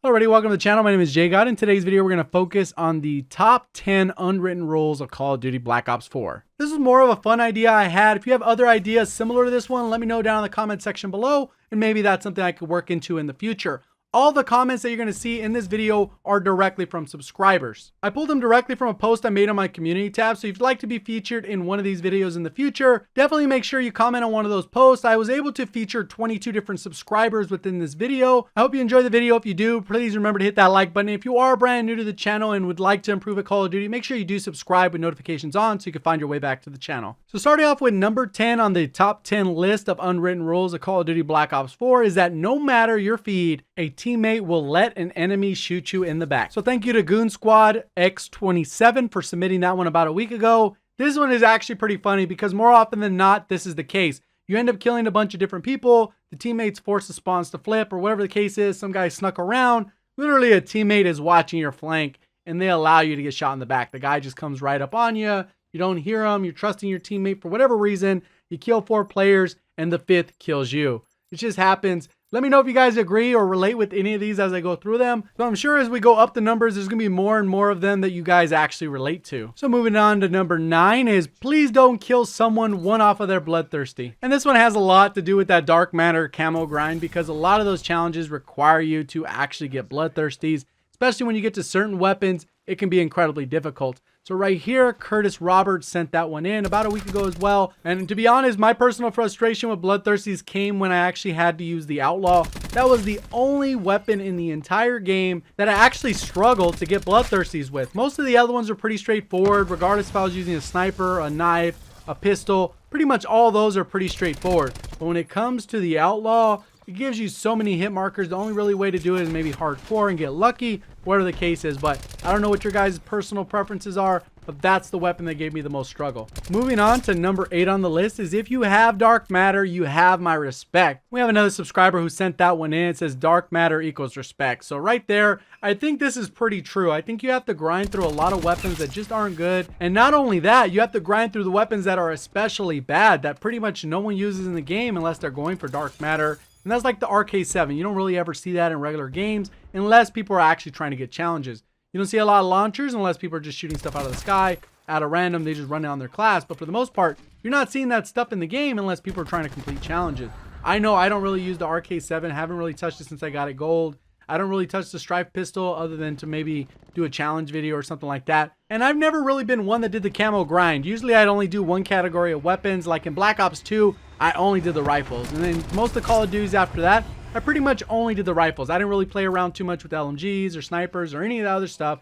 Alrighty, welcome to the channel. My name is JGOD. In today's video, we're going to focus on the top 10 unwritten rules of Call of Duty Black Ops 4. This is more of a fun idea I had. If you have other ideas similar to this one, let me know down in the comment section below, and maybe that's something I could work into in the future. All the comments that you're going to see in this video are directly from subscribers. I pulled them directly from a post I made on my community tab, so if you'd like to be featured in one of these videos in the future, definitely make sure you comment on one of those posts. I was able to feature 22 different subscribers within this video. I hope you enjoy the video. If you do, please remember to hit that like button. If you are brand new to the channel and would like to improve at Call of Duty, make sure you do subscribe with notifications on so you can find your way back to the channel. So starting off with number 10 on the top 10 list of unwritten rules of Call of Duty Black Ops 4 is that no matter your feed, a teammate will let an enemy shoot you in the back. So thank you to Goon Squad X27 for submitting that one about a week ago. This one is actually pretty funny because more often than not, this is the case. You end up killing a bunch of different people. The teammates force the spawns to flip or whatever the case is. Some guy snuck around. Literally a teammate is watching your flank and they allow you to get shot in the back. The guy just comes right up on you. You don't hear him. You're trusting your teammate for whatever reason. You kill 4 players and the 5th kills you. It just happens. Let me know if you guys agree or relate with any of these as I go through them. So I'm sure as we go up the numbers, there's going to be more and more of them that you guys actually relate to. So moving on to number 9 is please don't kill someone one off of their bloodthirsty. And this one has a lot to do with that dark matter camo grind because a lot of those challenges require you to actually get bloodthirsties, especially when you get to certain weapons. It can be incredibly difficult. So right here, Curtis Roberts sent that one in about a week ago as well. And to be honest, my personal frustration with bloodthirsties came when I actually had to use the Outlaw. That was the only weapon in the entire game that I actually struggled to get bloodthirsties with. Most of the other ones are pretty straightforward, regardless if I was using a sniper, a knife, a pistol. Pretty much all those are pretty straightforward. But when it comes to the Outlaw, it gives you so many hit markers. The only really way to do it is maybe hardcore and get lucky, whatever the case is. But I don't know what your guys' personal preferences are, but that's the weapon that gave me the most struggle. Moving on to number 8 on the list is if you have dark matter, you have my respect. We have another subscriber who sent that one in. It says dark matter equals respect. So right there, I think this is pretty true. I think you have to grind through a lot of weapons that just aren't good. And not only that, you have to grind through the weapons that are especially bad that pretty much no one uses in the game unless they're going for dark matter. And that's like the RK7. You don't really ever see that in regular games unless people are actually trying to get challenges. You don't see a lot of launchers unless people are just shooting stuff out of the sky. At a random, they just run down their class. But for the most part, you're not seeing that stuff in the game unless people are trying to complete challenges. I know I don't really use the RK7. Haven't really touched it since I got it gold. I don't really touch the Strife pistol other than to maybe do a challenge video or something like that. And I've never really been one that did the camo grind. Usually I'd only do one category of weapons. Like in Black Ops 2, I only did the rifles. And then most of the Call of Duties after that, I pretty much only did the rifles. I didn't really play around too much with LMGs or snipers or any of the other stuff.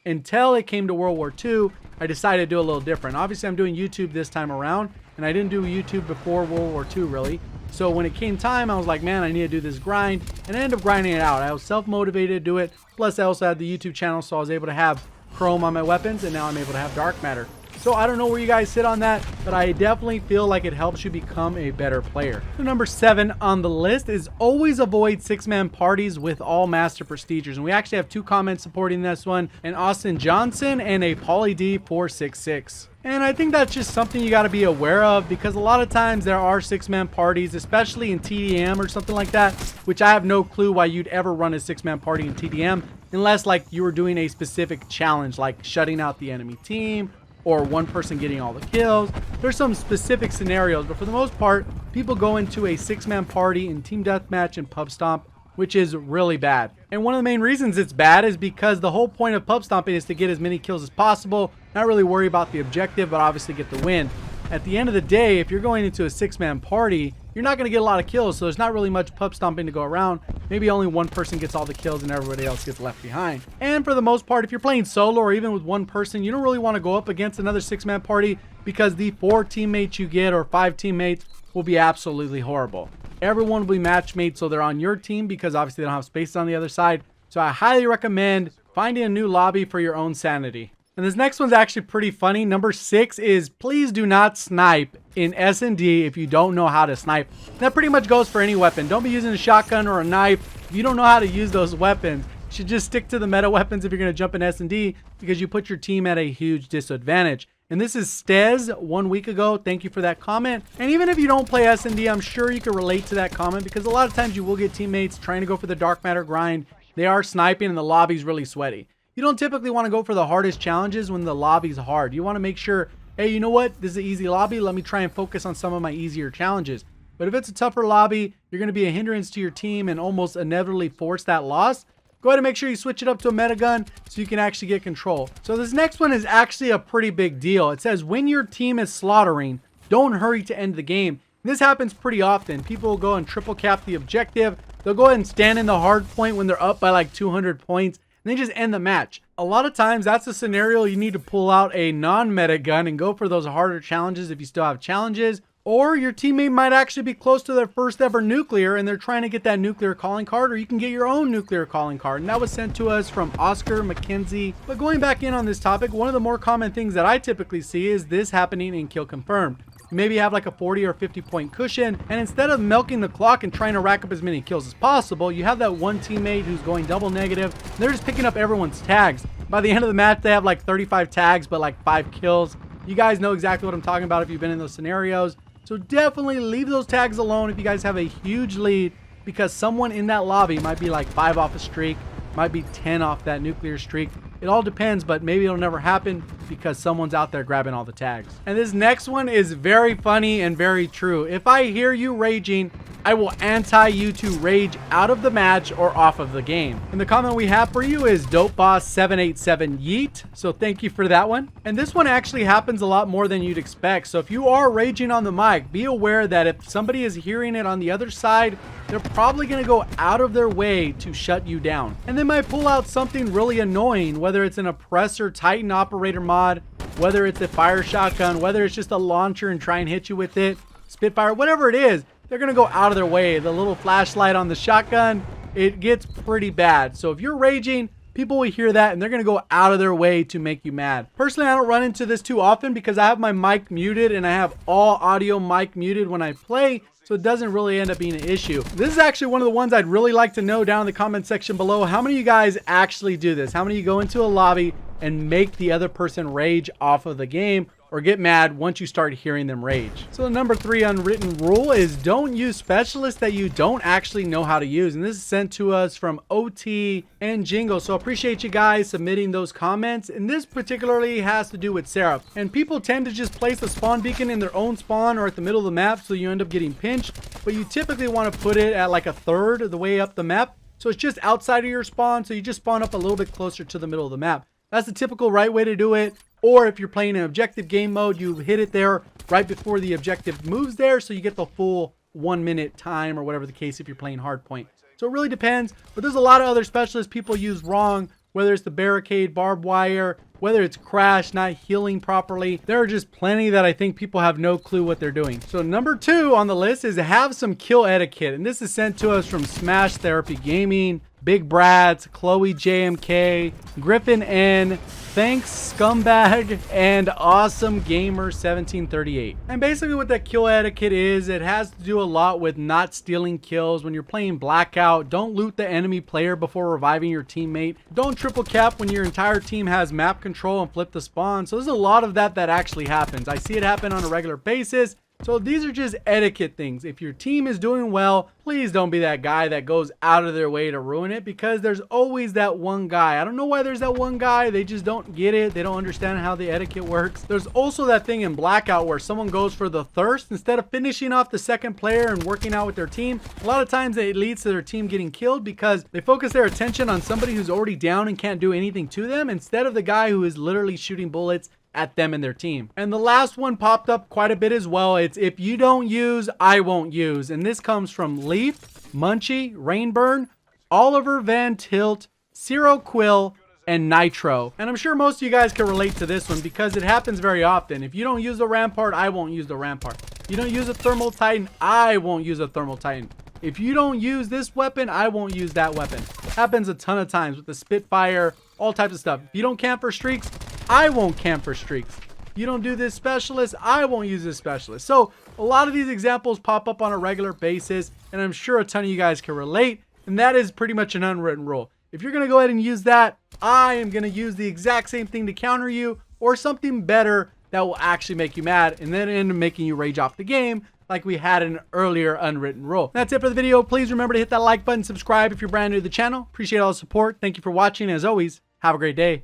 Until it came to World War II, I decided to do a little different. Obviously, I'm doing YouTube this time around, and I didn't do YouTube before World War II, really. So when it came time, I was like, man, I need to do this grind, and I ended up grinding it out. I was self-motivated to do it. Plus, I also had the YouTube channel, so I was able to have chrome on my weapons, and now I'm able to have dark matter. So I don't know where you guys sit on that, but I definitely feel like it helps you become a better player. So number 7 on the list is always avoid 6-man parties with all master procedures. And we actually have 2 comments supporting this one, an Austin Johnson and a PaulyD466. And I think that's just something you got to be aware of because a lot of times there are 6-man parties, especially in TDM or something like that, which I have no clue why you'd ever run a 6-man party in TDM unless like you were doing a specific challenge like shutting out the enemy team or one person getting all the kills. There's some specific scenarios, but for the most part, people go into a 6-man party in Team Deathmatch and Pub Stomp, which is really bad. And one of the main reasons it's bad is because the whole point of Pub Stomping is to get as many kills as possible, not really worry about the objective, but obviously get the win. At the end of the day, if you're going into a 6-man party, you're not going to get a lot of kills, so there's not really much pub stomping to go around. Maybe only one person gets all the kills and everybody else gets left behind. And for the most part, if you're playing solo or even with one person, you don't really want to go up against another 6-man party because the 4 teammates you get or 5 teammates will be absolutely horrible. Everyone will be matchmates, so they're on your team because obviously they don't have spaces on the other side. So I highly recommend finding a new lobby for your own sanity. And this next one's actually pretty funny. Number 6 is please do not snipe in S&D if you don't know how to snipe. That pretty much goes for any weapon. Don't be using a shotgun or a knife. If you don't know how to use those weapons, you should just stick to the meta weapons if you're going to jump in S&D because you put your team at a huge disadvantage. And this is Stez 1 week ago. Thank you for that comment. And even if you don't play S&D, I'm sure you can relate to that comment because a lot of times you will get teammates trying to go for the dark matter grind they are sniping and the lobby's really sweaty. You don't typically want to go for the hardest challenges when the lobby's hard. You want to make sure, hey, you know what? This is an easy lobby. Let me try and focus on some of my easier challenges. But if it's a tougher lobby, you're going to be a hindrance to your team and almost inevitably force that loss. Go ahead and make sure you switch it up to a meta gun so you can actually get control. So this next one is actually a pretty big deal. It says when your team is slaughtering, don't hurry to end the game. This happens pretty often. People will go and triple cap the objective. They'll go ahead and stand in the hard point when they're up by like 200 points. And they just end the match. A lot of times that's a scenario you need to pull out a non-meta gun and go for those harder challenges if you still have challenges. Or your teammate might actually be close to their first ever nuclear and they're trying to get that nuclear calling card, or you can get your own nuclear calling card. And that was sent to us from Oscar McKenzie. But going back in on this topic, one of the more common things that I typically see is this happening in Kill Confirmed. Maybe you have like a 40 or 50 point cushion, and instead of milking the clock and trying to rack up as many kills as possible, you have that one teammate who's going double negative. They're just picking up everyone's tags. By the end of the match, they have like 35 tags, but like 5 kills. You guys know exactly what I'm talking about if you've been in those scenarios. So definitely leave those tags alone if you guys have a huge lead, because someone in that lobby might be like 5 off a streak, might be 10 off that nuclear streak. It all depends, but maybe it'll never happen because someone's out there grabbing all the tags. And this next one is very funny and very true. If I hear you raging, I will anti you to rage out of the match or off of the game. And the comment we have for you is DopeBoss787 Yeet. So thank you for that one. And this one actually happens a lot more than you'd expect. So if you are raging on the mic, be aware that if somebody is hearing it on the other side, they're probably going to go out of their way to shut you down. And they might pull out something really annoying, whether it's an oppressor Titan operator mod, whether it's a fire shotgun, whether it's just a launcher and try and hit you with it, Spitfire, whatever it is. They're going to go out of their way. The little flashlight on the shotgun, it gets pretty bad. So if you're raging, people will hear that and they're going to go out of their way to make you mad. Personally, I don't run into this too often because I have my mic muted and I have all audio mic muted when I play. So it doesn't really end up being an issue. This is actually one of the ones I'd really like to know down in the comment section below. How many of you guys actually do this? How many of you go into a lobby and make the other person rage off of the game or get mad once you start hearing them rage? So the number 3 unwritten rule is don't use specialists that you don't actually know how to use. And this is sent to us from OT and Jingle. So appreciate you guys submitting those comments. And this particularly has to do with Seraph. And people tend to just place the spawn beacon in their own spawn or at the middle of the map, so you end up getting pinched. But you typically want to put it at like a third of the way up the map. So it's just outside of your spawn. So you just spawn up a little bit closer to the middle of the map. That's the typical right way to do it. Or if you're playing an objective game mode, you hit it there right before the objective moves there, so you get the full 1 minute time or whatever the case if you're playing hardpoint. So it really depends, but there's a lot of other specialists people use wrong, whether it's the barricade, barbed wire, whether it's crash, not healing properly. There are just plenty that I think people have no clue what they're doing. So number 2 on the list is have some kill etiquette. And this is sent to us from Smash Therapy Gaming, Big Brats, Chloe JMK, Griffin N, Thanks Scumbag, and Awesome Gamer 1738. And basically what that kill etiquette is, it has to do a lot with not stealing kills when you're playing Blackout. Don't loot the enemy player before reviving your teammate. Don't triple cap when your entire team has map control and flip the spawn. So there's a lot of that actually happens. I see it happen on a regular basis. So these are just etiquette things. If your team is doing well, please don't be that guy that goes out of their way to ruin it, because there's always that one guy. I don't know why there's that one guy. They just don't get it. They don't understand how the etiquette works. There's also that thing in Blackout where someone goes for the thirst instead of finishing off the second player and working out with their team. A lot of times it leads to their team getting killed because they focus their attention on somebody who's already down and can't do anything to them instead of the guy who is literally shooting bullets at them and their team. And the last one popped up quite a bit as well. It's if you don't use, I won't use. And this comes from Leaf, Munchie, Rainburn, Oliver Van Tilt, Ciro Quill, and Nitro. And I'm sure most of you guys can relate to this one because it happens very often. If you don't use the Rampart, I won't use the Rampart. You don't use a Thermal Titan, I won't use a Thermal Titan. If you don't use this weapon, I won't use that weapon. Happens a ton of times with the Spitfire, all types of stuff. If you don't camp for streaks, I won't camp for streaks. You don't do this specialist, I won't use this specialist. So a lot of these examples pop up on a regular basis, and I'm sure a ton of you guys can relate, and that is pretty much an unwritten rule. If you're going to go ahead and use that, I am going to use the exact same thing to counter you, or something better that will actually make you mad and then end up making you rage off the game, like we had in an earlier unwritten role. That's it for the video. Please remember to hit that like button, subscribe if you're brand new to the channel. Appreciate all the support. Thank you for watching. As always, have a great day.